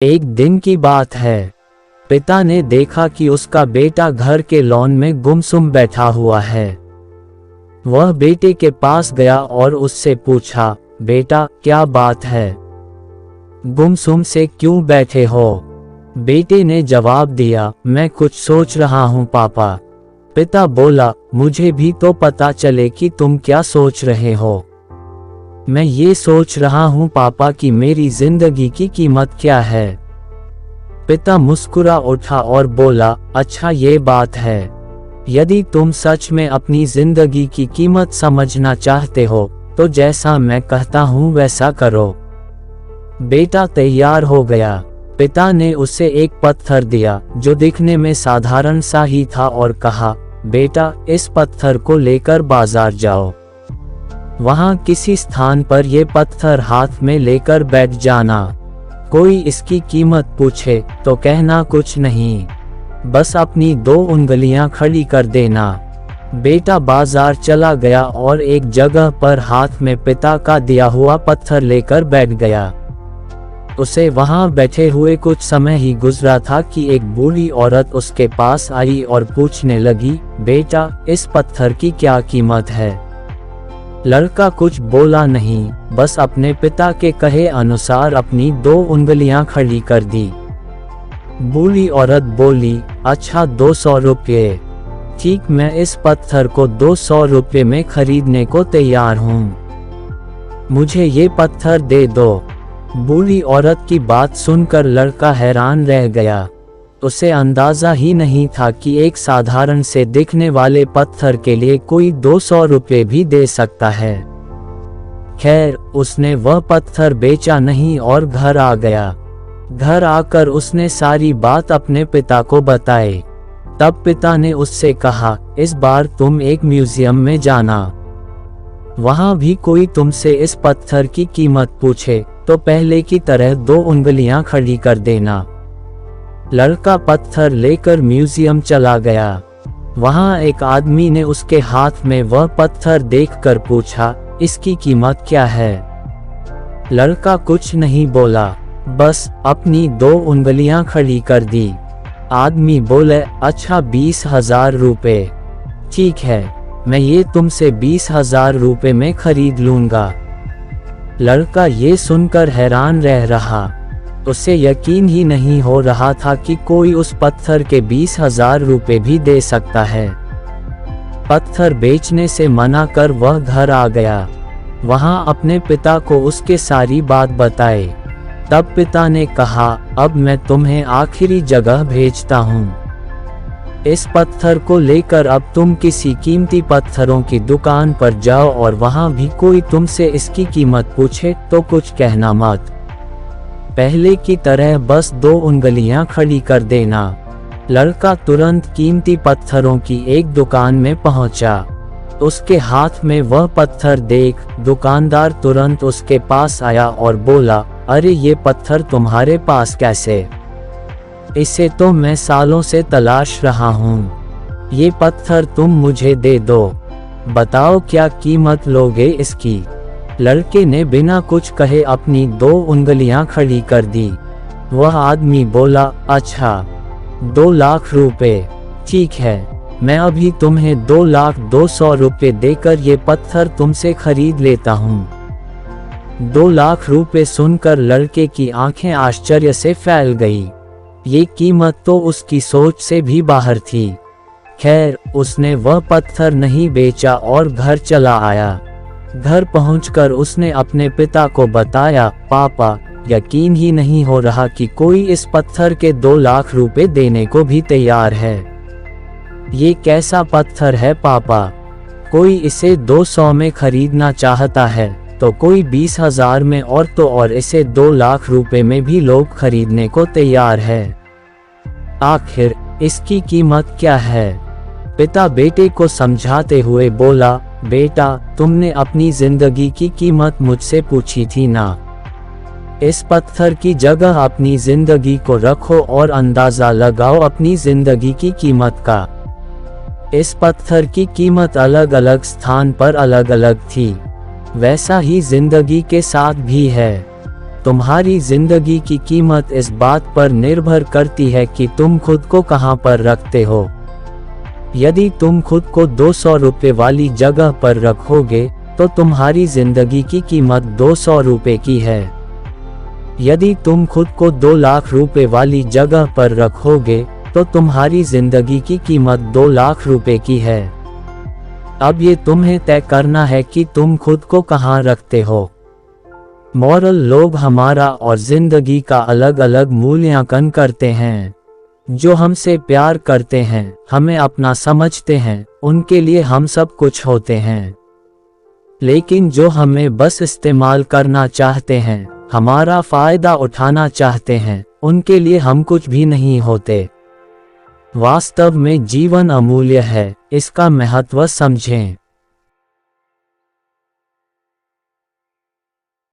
एक दिन की बात है। पिता ने देखा कि उसका बेटा घर के लॉन में गुमसुम बैठा हुआ है। वह बेटे के पास गया और उससे पूछा, बेटा क्या बात है, गुमसुम से क्यों बैठे हो? बेटे ने जवाब दिया, मैं कुछ सोच रहा हूँ पापा। पिता बोला, मुझे भी तो पता चले कि तुम क्या सोच रहे हो। मैं ये सोच रहा हूँ पापा कि मेरी जिंदगी की कीमत क्या है। पिता मुस्कुरा उठा और बोला, अच्छा ये बात है। यदि तुम सच में अपनी जिंदगी की कीमत समझना चाहते हो तो जैसा मैं कहता हूँ वैसा करो। बेटा तैयार हो गया। पिता ने उसे एक पत्थर दिया जो दिखने में साधारण सा ही था और कहा, बेटा इस पत्थर को लेकर बाजार जाओ। वहां किसी स्थान पर ये पत्थर हाथ में लेकर बैठ जाना। कोई इसकी कीमत पूछे तो कहना कुछ नहीं, बस अपनी 2 उंगलियां खड़ी कर देना। बेटा बाजार चला गया और एक जगह पर हाथ में पिता का दिया हुआ पत्थर लेकर बैठ गया। उसे वहां बैठे हुए कुछ समय ही गुजरा था कि एक बूढ़ी औरत उसके पास आई और पूछने लगी, बेटा इस पत्थर की क्या कीमत है? लड़का कुछ बोला नहीं, बस अपने पिता के कहे अनुसार अपनी 2 उंगलियां खड़ी कर दी। बूढ़ी औरत बोली, अच्छा 200 रुपये। ठीक, मैं इस पत्थर को 200 रुपये में खरीदने को तैयार हूँ, मुझे ये पत्थर दे दो। बूढ़ी औरत की बात सुनकर लड़का हैरान रह गया। उसे अंदाजा ही नहीं था कि एक साधारण से दिखने वाले पत्थर के लिए कोई 200 रुपये भी दे सकता है। खैर, उसने वह पत्थर बेचा नहीं और घर आ गया। घर आकर उसने सारी बात अपने पिता को बताई। तब पिता ने उससे कहा, इस बार तुम एक म्यूजियम में जाना। वहां भी कोई तुमसे इस पत्थर की कीमत पूछे तो पहले की तरह 2 उंगलियां खड़ी कर देना। लड़का पत्थर लेकर म्यूजियम चला गया। वहां एक आदमी ने उसके हाथ में वह पत्थर देखकर पूछा, इसकी कीमत क्या है? लड़का कुछ नहीं बोला, बस अपनी 2 उंगलियां खड़ी कर दी। आदमी बोले, अच्छा 20,000 रुपये। ठीक है, मैं ये तुमसे 20,000 रुपये में खरीद लूंगा। लड़का ये सुनकर हैरान रह रहा। उसे यकीन ही नहीं हो रहा था कि कोई उस पत्थर के 20,000 रुपये भी दे सकता है। पत्थर बेचने से मना कर वह घर आ गया। वहां अपने पिता को उसके सारी बात बताई। तब पिता ने कहा, अब मैं तुम्हें आखिरी जगह भेजता हूँ। इस पत्थर को लेकर अब तुम किसी कीमती पत्थरों की दुकान पर जाओ और वहां भी कोई तुमसे इसकी कीमत पूछे तो कुछ कहना मत। पहले की तरह बस 2 उंगलियां खड़ी कर देना। लड़का तुरंत कीमती पत्थरों की एक दुकान में पहुंचा। उसके हाथ में वह पत्थर देख दुकानदार तुरंत उसके पास आया और बोला, अरे ये पत्थर तुम्हारे पास कैसे? इसे तो मैं सालों से तलाश रहा हूँ। ये पत्थर तुम मुझे दे दो। बताओ क्या कीमत लोगे इसकी? लड़के ने बिना कुछ कहे अपनी 2 उंगलियां खड़ी कर दी। वह आदमी बोला, अच्छा 2 लाख रुपए। ठीक है, मैं अभी तुम्हें 2,200,000 रुपये देकर ये पत्थर तुमसे खरीद लेता हूँ। 2 लाख रुपए सुनकर लड़के की आंखें आश्चर्य से फैल गई। ये कीमत तो उसकी सोच से भी बाहर थी। खैर, उसने वह पत्थर नहीं बेचा और घर चला आया। घर पहुंचकर उसने अपने पिता को बताया, पापा यकीन ही नहीं हो रहा कि कोई इस पत्थर के 2 लाख रुपए देने को भी तैयार है। ये कैसा पत्थर है पापा? कोई इसे 200 में खरीदना चाहता है तो कोई 20,000 में और इसे 2 लाख रुपए में भी लोग खरीदने को तैयार है। आखिर इसकी कीमत क्या है? पिता बेटे को समझाते हुए बोला, बेटा तुमने अपनी जिंदगी की कीमत मुझसे पूछी थी ना। इस पत्थर की जगह अपनी जिंदगी को रखो और अंदाजा लगाओ अपनी जिंदगी की कीमत का। इस पत्थर की कीमत अलग अलग स्थान पर अलग अलग थी। वैसा ही जिंदगी के साथ भी है। तुम्हारी जिंदगी की कीमत इस बात पर निर्भर करती है कि तुम खुद को कहां पर रखते हो। यदि तुम खुद को 200 रुपए वाली जगह पर रखोगे तो तुम्हारी जिंदगी की कीमत 200 रुपए की है। यदि तुम खुद को 2 लाख रुपए वाली जगह पर रखोगे तो तुम्हारी जिंदगी की कीमत 2 लाख रुपए की है। अब ये तुम्हें तय करना है कि तुम खुद को कहां रखते हो। मॉरल, लोग हमारा और जिंदगी का अलग अलग मूल्यांकन करते हैं। जो हमसे प्यार करते हैं, हमें अपना समझते हैं, उनके लिए हम सब कुछ होते हैं। लेकिन जो हमें बस इस्तेमाल करना चाहते हैं, हमारा फायदा उठाना चाहते हैं, उनके लिए हम कुछ भी नहीं होते। वास्तव में जीवन अमूल्य है, इसका महत्व समझें।